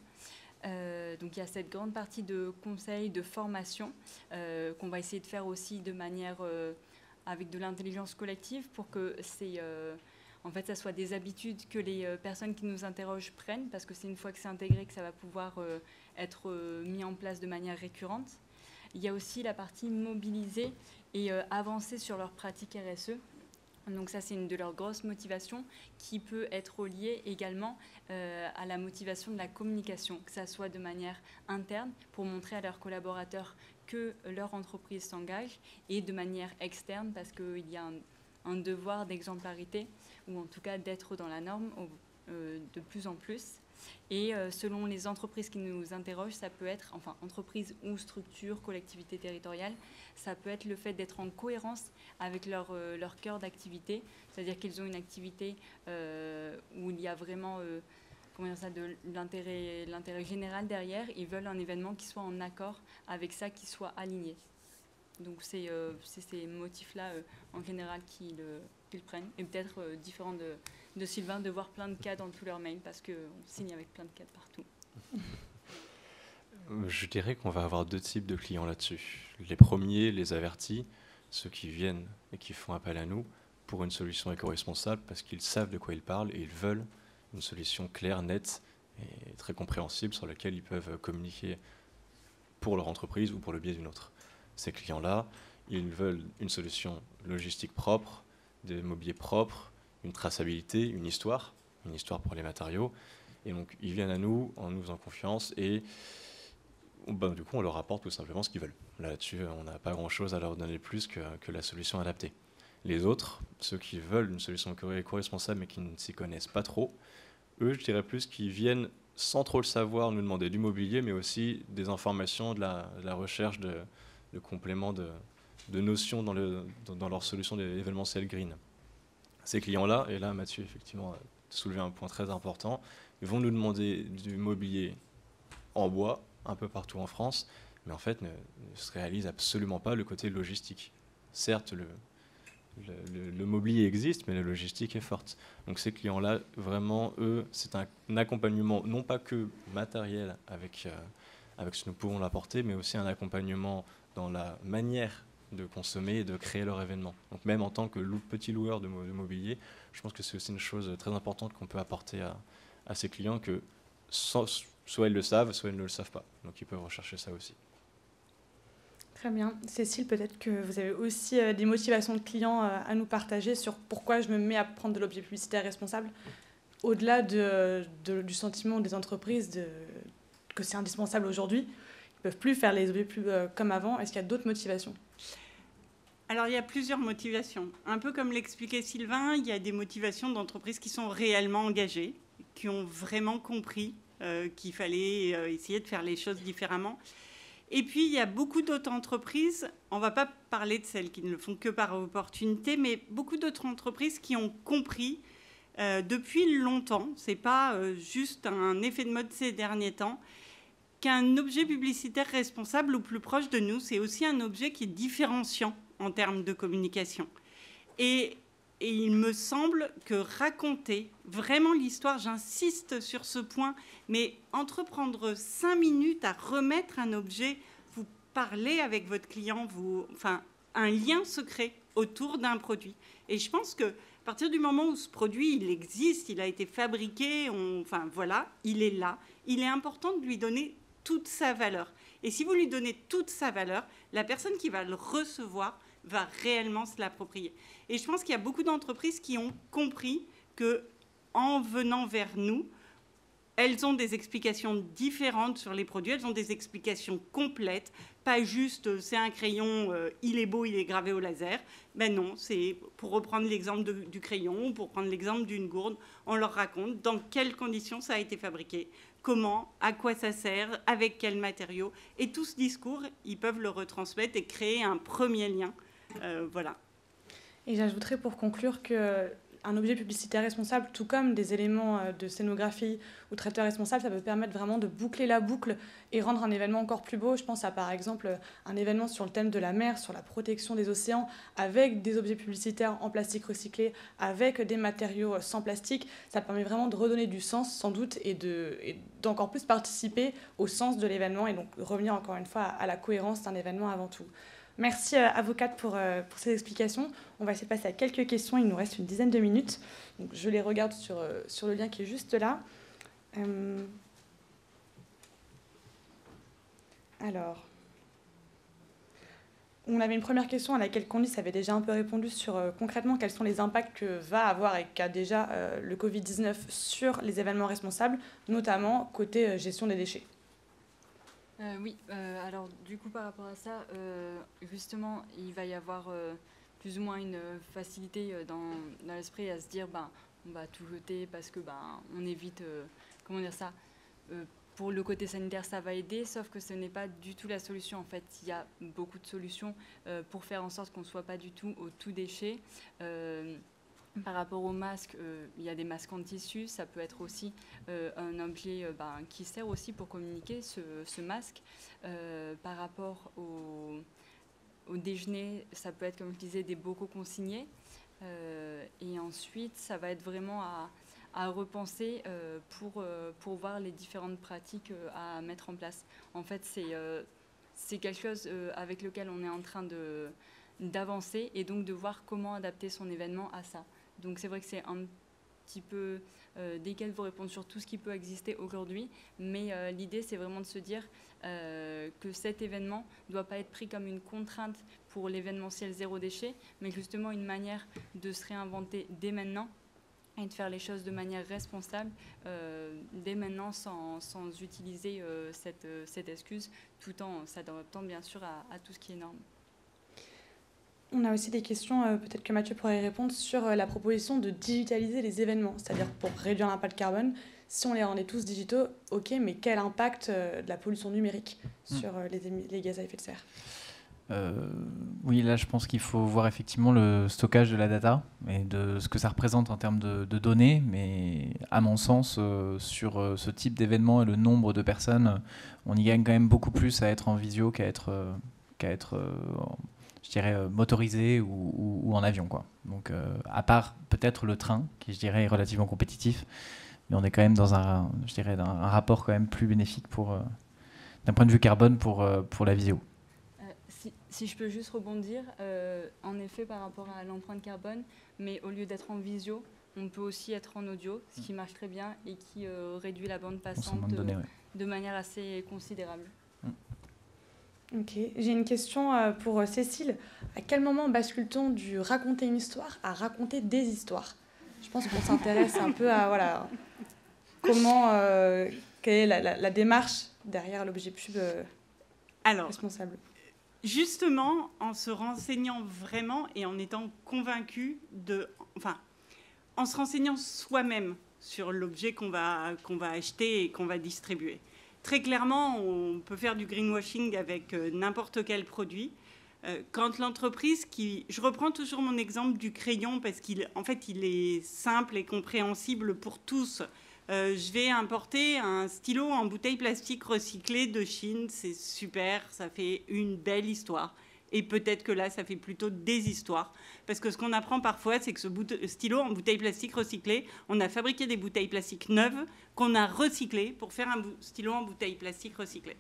Donc il y a cette grande partie de conseils, de formation qu'on va essayer de faire aussi de manière avec de l'intelligence collective pour que en fait, ça soit des habitudes que les personnes qui nous interrogent prennent parce que c'est une fois que c'est intégré que ça va pouvoir être mis en place de manière récurrente. Il y a aussi la partie mobiliser et avancer sur leurs pratiques RSE. Donc ça, c'est une de leurs grosses motivations qui peut être reliée également à la motivation de la communication, que ça soit de manière interne pour montrer à leurs collaborateurs que leur entreprise s'engage et de manière externe parce qu'il y a un devoir d'exemplarité ou en tout cas d'être dans la norme de plus en plus. Et selon les entreprises qui nous interrogent, ça peut être, enfin entreprise ou structure, collectivité territoriale, ça peut être le fait d'être en cohérence avec leur cœur d'activité, c'est-à-dire qu'ils ont une activité où il y a vraiment de l'intérêt général derrière, ils veulent un événement qui soit en accord avec ça, qui soit aligné. Donc c'est ces motifs-là en général qu'ils prennent, et peut-être différent de Sylvain de voir plein de cas dans tous leurs mails parce qu'on signe avec plein de cas partout. Je dirais qu'on va avoir 2 types de clients là-dessus. Les premiers, les avertis, ceux qui viennent et qui font appel à nous pour une solution éco-responsable parce qu'ils savent de quoi ils parlent et ils veulent une solution claire, nette et très compréhensible sur laquelle ils peuvent communiquer pour leur entreprise ou pour le biais d'une autre. Ces clients-là, ils veulent une solution logistique propre, des mobiliers propres, une traçabilité, une histoire pour les matériaux. Et donc, ils viennent à nous en nous faisant confiance et du coup, on leur apporte tout simplement ce qu'ils veulent. Là-dessus, on n'a pas grand-chose à leur donner plus que la solution adaptée. Les autres, ceux qui veulent une solution éco-responsable mais qui ne s'y connaissent pas trop, eux, je dirais plus qu'ils viennent sans trop le savoir nous demander du mobilier, mais aussi des informations, de la recherche de compléments de notions dans leur solution événementielle green. Ces clients-là, et là Mathieu effectivement a soulevé un point très important, ils vont nous demander du mobilier en bois un peu partout en France, mais en fait ne se réalise absolument pas le côté logistique. Certes, le mobilier existe, mais la logistique est forte. Donc ces clients-là, vraiment, eux, c'est un accompagnement, non pas que matériel avec ce que nous pouvons l'apporter, mais aussi un accompagnement dans la manière de consommer et de créer leur événement. Donc même en tant que petit loueur de mobilier, je pense que c'est aussi une chose très importante qu'on peut apporter à ces clients que soit ils le savent, soit ils ne le savent pas. Donc ils peuvent rechercher ça aussi. Très bien. Cécile, peut-être que vous avez aussi des motivations de clients à nous partager sur pourquoi je me mets à prendre de l'objet publicitaire responsable, au-delà du sentiment des entreprises que c'est indispensable aujourd'hui. Ils ne peuvent plus faire les objets pubs comme avant. Est-ce qu'il y a d'autres motivations ? Alors, il y a plusieurs motivations. Un peu comme l'expliquait Sylvain, il y a des motivations d'entreprises qui sont réellement engagées, qui ont vraiment compris qu'il fallait essayer de faire les choses différemment. Et puis, il y a beaucoup d'autres entreprises, on ne va pas parler de celles qui ne le font que par opportunité, mais beaucoup d'autres entreprises qui ont compris depuis longtemps, ce n'est pas juste un effet de mode ces derniers temps, qu'un objet publicitaire responsable au plus proche de nous, c'est aussi un objet qui est différenciant en termes de communication. Et il me semble que raconter vraiment l'histoire, j'insiste sur ce point, mais entreprendre 5 minutes à remettre un objet, vous parlez avec votre client, un lien se crée autour d'un produit. Et je pense qu'à partir du moment où ce produit, il existe, il a été fabriqué, il est là, il est important de lui donner toute sa valeur. Et si vous lui donnez toute sa valeur, la personne qui va le recevoir va réellement se l'approprier. Et je pense qu'il y a beaucoup d'entreprises qui ont compris qu'en venant vers nous, elles ont des explications différentes sur les produits, elles ont des explications complètes, pas juste c'est un crayon, il est beau, il est gravé au laser. Ben non, c'est pour reprendre l'exemple du crayon, pour prendre l'exemple d'une gourde, on leur raconte dans quelles conditions ça a été fabriqué, comment, à quoi ça sert, avec quels matériaux. Et tout ce discours, ils peuvent le retransmettre et créer un premier lien. Voilà. Et j'ajouterais pour conclure qu'un objet publicitaire responsable, tout comme des éléments de scénographie ou traiteurs responsables, ça peut permettre vraiment de boucler la boucle et rendre un événement encore plus beau. Je pense à par exemple un événement sur le thème de la mer, sur la protection des océans, avec des objets publicitaires en plastique recyclé, avec des matériaux sans plastique. Ça permet vraiment de redonner du sens sans doute et d'encore plus participer au sens de l'événement et donc revenir encore une fois à la cohérence d'un événement avant tout. Merci avocate pour ces explications. On va essayer de passer à quelques questions. Il nous reste une dizaine de minutes. Donc, je les regarde sur le lien qui est juste là. Alors, on avait une première question à laquelle Candice avait déjà un peu répondu sur concrètement quels sont les impacts que va avoir et qu'a déjà le Covid-19 sur les événements responsables, notamment côté gestion des déchets. Oui, alors du coup par rapport à ça, justement, il va y avoir plus ou moins une facilité dans l'esprit à se dire on va tout jeter parce que on évite, comment dire ça, pour le côté sanitaire ça va aider, sauf que ce n'est pas du tout la solution. En fait, il y a beaucoup de solutions pour faire en sorte qu'on ne soit pas du tout au tout déchet. Par rapport aux masques, il y a des masques en tissu, ça peut être aussi un objet qui sert aussi pour communiquer, ce masque. Par rapport au déjeuner, ça peut être, comme je disais, des bocaux consignés. Et ensuite, ça va être vraiment à repenser pour voir les différentes pratiques à mettre en place. En fait, c'est quelque chose avec lequel on est en train d'avancer et donc de voir comment adapter son événement à ça. Donc c'est vrai que c'est un petit peu desquels vous répondre sur tout ce qui peut exister aujourd'hui. Mais l'idée, c'est vraiment de se dire que cet événement ne doit pas être pris comme une contrainte pour l'événementiel zéro déchet, mais justement une manière de se réinventer dès maintenant et de faire les choses de manière responsable dès maintenant sans utiliser cette excuse, tout en s'adaptant bien sûr à tout ce qui est norme. On a aussi des questions, peut-être que Mathieu pourrait répondre, sur la proposition de digitaliser les événements, c'est-à-dire pour réduire l'impact carbone. Si on les rendait tous digitaux, ok, mais quel impact de la pollution numérique sur les gaz à effet de serre ? Oui, là, je pense qu'il faut voir effectivement le stockage de la data et de ce que ça représente en termes de données. Mais à mon sens, sur ce type d'événement et le nombre de personnes, on y gagne quand même beaucoup plus à être en visio qu'à être je dirais, motorisé ou en avion, quoi. Donc, à part peut-être le train, qui, je dirais, est relativement compétitif, mais on est quand même dans un rapport quand même plus bénéfique d'un point de vue carbone pour la visio. Si je peux juste rebondir, en effet, par rapport à l'empreinte carbone, mais au lieu d'être en visio, on peut aussi être en audio, ce qui marche très bien et qui réduit la bande passante de manière assez considérable. Ok, j'ai une question pour Cécile. À quel moment bascule-t-on du raconter une histoire à raconter des histoires ? Je pense qu'on s'intéresse un peu à comment, quelle est la démarche derrière l'objet pub responsable. Justement, en se renseignant vraiment et en étant convaincu en se renseignant soi-même sur l'objet qu'on va acheter et qu'on va distribuer. Très clairement, on peut faire du greenwashing avec n'importe quel produit. Quand l'entreprise je reprends toujours mon exemple du crayon parce il est simple et compréhensible pour tous. Je vais importer un stylo en bouteille plastique recyclée de Chine, c'est super, ça fait une belle histoire. Et peut-être que là, ça fait plutôt des histoires. Parce que ce qu'on apprend parfois, c'est que ce stylo en bouteille plastique recyclée, on a fabriqué des bouteilles plastiques neuves qu'on a recyclées pour faire un stylo en bouteille plastique recyclée.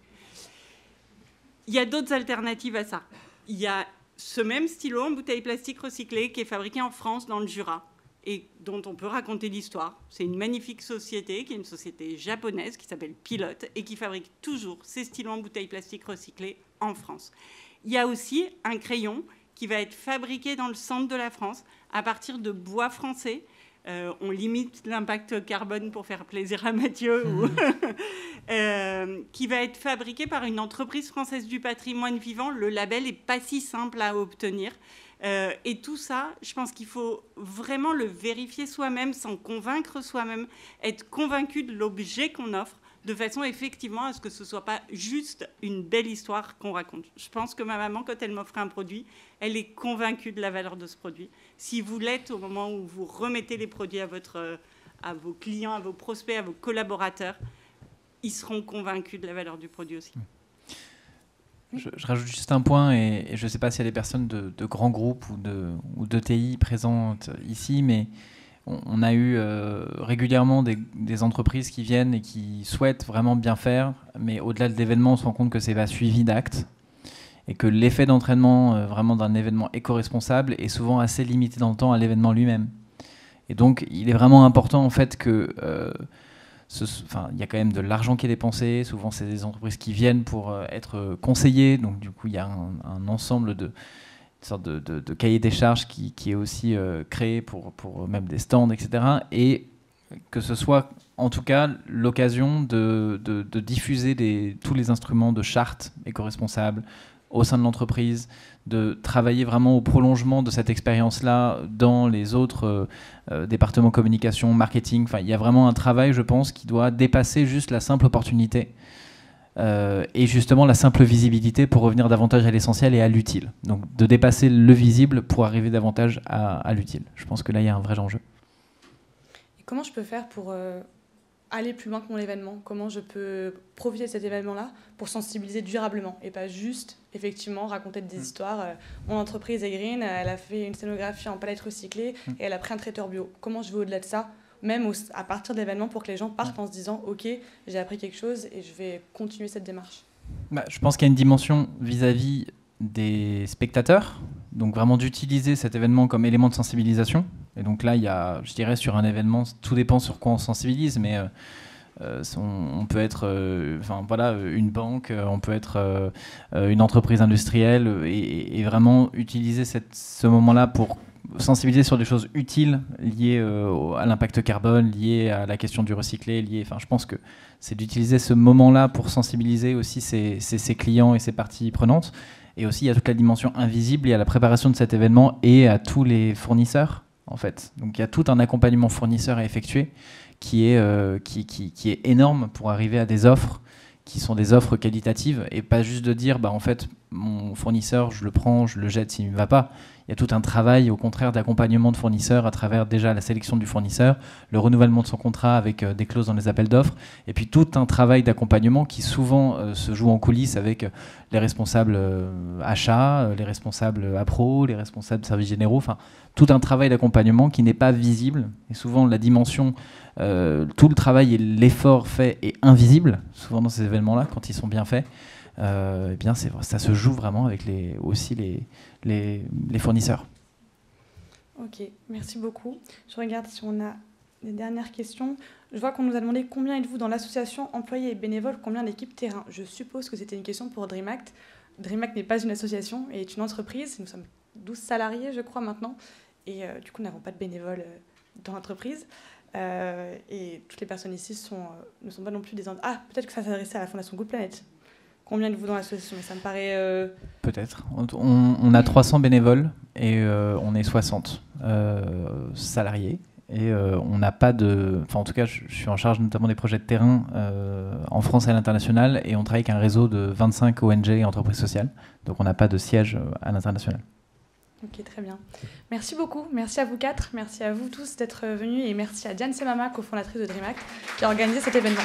Il y a d'autres alternatives à ça. Il y a ce même stylo en bouteille plastique recyclée qui est fabriqué en France, dans le Jura, et dont on peut raconter l'histoire. C'est une magnifique société, qui est une société japonaise, qui s'appelle Pilote, et qui fabrique toujours ces stylos en bouteille plastique recyclée en France. Il y a aussi un crayon qui va être fabriqué dans le centre de la France à partir de bois français. On limite l'impact carbone pour faire plaisir à Mathieu. Qui va être fabriqué par une entreprise française du patrimoine vivant. Le label n'est pas si simple à obtenir. Et tout ça, je pense qu'il faut vraiment le vérifier soi-même, s'en convaincre soi-même, être convaincu de l'objet qu'on offre, de façon effectivement à ce que ce ne soit pas juste une belle histoire qu'on raconte. Je pense que ma maman, quand elle m'offrait un produit, elle est convaincue de la valeur de ce produit. Si vous l'êtes au moment où vous remettez les produits à vos clients, à vos prospects, à vos collaborateurs, ils seront convaincus de la valeur du produit aussi. Je rajoute juste un point, et je ne sais pas s'il y a des personnes de grands groupes ou de TI présentes ici, mais on a eu régulièrement des entreprises qui viennent et qui souhaitent vraiment bien faire, mais au-delà de l'événement, on se rend compte que ce n'est pas suivi d'actes et que l'effet d'entraînement vraiment d'un événement éco-responsable est souvent assez limité dans le temps à l'événement lui-même. Et donc, il est vraiment important en fait que... il y a quand même de l'argent qui est dépensé. Souvent, c'est des entreprises qui viennent pour être conseillées. Donc, du coup, il y a un ensemble une sorte de cahier des charges qui est aussi créé pour même des stands, etc. Et que ce soit, en tout cas, l'occasion de diffuser tous les instruments de charte éco-responsable au sein de l'entreprise, de travailler vraiment au prolongement de cette expérience-là dans les autres départements communication, marketing. Enfin, il y a vraiment un travail, je pense, qui doit dépasser juste la simple opportunité et justement la simple visibilité pour revenir davantage à l'essentiel et à l'utile. Donc, de dépasser le visible pour arriver davantage à l'utile. Je pense que là, il y a un vrai enjeu. Et comment je peux faire pour aller plus loin que mon événement ? Comment je peux profiter de cet événement-là pour sensibiliser durablement et pas juste, effectivement, raconter des histoires. Mon entreprise est green, elle a fait une scénographie en palette recyclée et elle a pris un traiteur bio. Comment je vais au-delà de ça, même à partir de l'événement, pour que les gens partent en se disant « Ok, j'ai appris quelque chose et je vais continuer cette démarche ». Je pense qu'il y a une dimension vis-à-vis des spectateurs, Donc vraiment d'utiliser cet événement comme élément de sensibilisation. Et donc là, il y a, je dirais, sur un événement, tout dépend sur quoi on sensibilise, mais on peut être une banque, on peut être une entreprise industrielle, et vraiment utiliser ce moment-là pour sensibiliser sur des choses utiles liées à l'impact carbone, liées à la question du recyclé, je pense que c'est d'utiliser ce moment-là pour sensibiliser aussi ses clients et ses parties prenantes. Et aussi, il y a toute la dimension invisible, il y a la préparation de cet événement et à tous les fournisseurs, en fait. Donc il y a tout un accompagnement fournisseur à effectuer qui est énorme pour arriver à des offres qui sont des offres qualitatives, et pas juste de dire, en fait, mon fournisseur, je le prends, je le jette s'il ne va pas. Il y a tout un travail, au contraire, d'accompagnement de fournisseurs à travers déjà la sélection du fournisseur, le renouvellement de son contrat avec des clauses dans les appels d'offres, et puis tout un travail d'accompagnement qui souvent se joue en coulisses avec les responsables achats, les responsables appro, les responsables services généraux, tout un travail d'accompagnement qui n'est pas visible. Et souvent, la dimension, tout le travail et l'effort fait est invisible, souvent dans ces événements-là, quand ils sont bien faits. Ça se joue vraiment avec les fournisseurs. Ok, merci beaucoup. Je regarde si on a des dernières questions. Je vois qu'on nous a demandé combien êtes-vous dans l'association employés et bénévoles, combien l'équipe terrain. Je suppose que c'était une question pour DreamAct. DreamAct n'est pas une association et est une entreprise. Nous sommes 12 salariés, je crois, maintenant. Et du coup, nous n'avons pas de bénévoles dans l'entreprise. Et toutes les personnes ici ne sont pas non plus des... Ah, peut-être que ça s'adressait à la Fondation Good Planet. Combien êtes-vous dans l'association? Ça me paraît... Peut-être. On a 300 bénévoles et on est 60 salariés. Et on n'a pas de... Enfin, en tout cas, je suis en charge notamment des projets de terrain en France et à l'international. Et on travaille avec un réseau de 25 ONG et entreprises sociales. Donc, on n'a pas de siège à l'international. Ok, très bien. Merci beaucoup. Merci à vous quatre. Merci à vous tous d'être venus. Et merci à Diane Semama, cofondatrice de DreamAct, qui a organisé cet événement.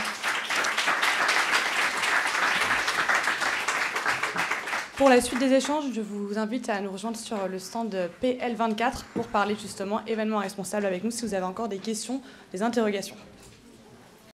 Pour la suite des échanges, je vous invite à nous rejoindre sur le stand PL24 pour parler justement événements responsables avec nous si vous avez encore des questions, des interrogations.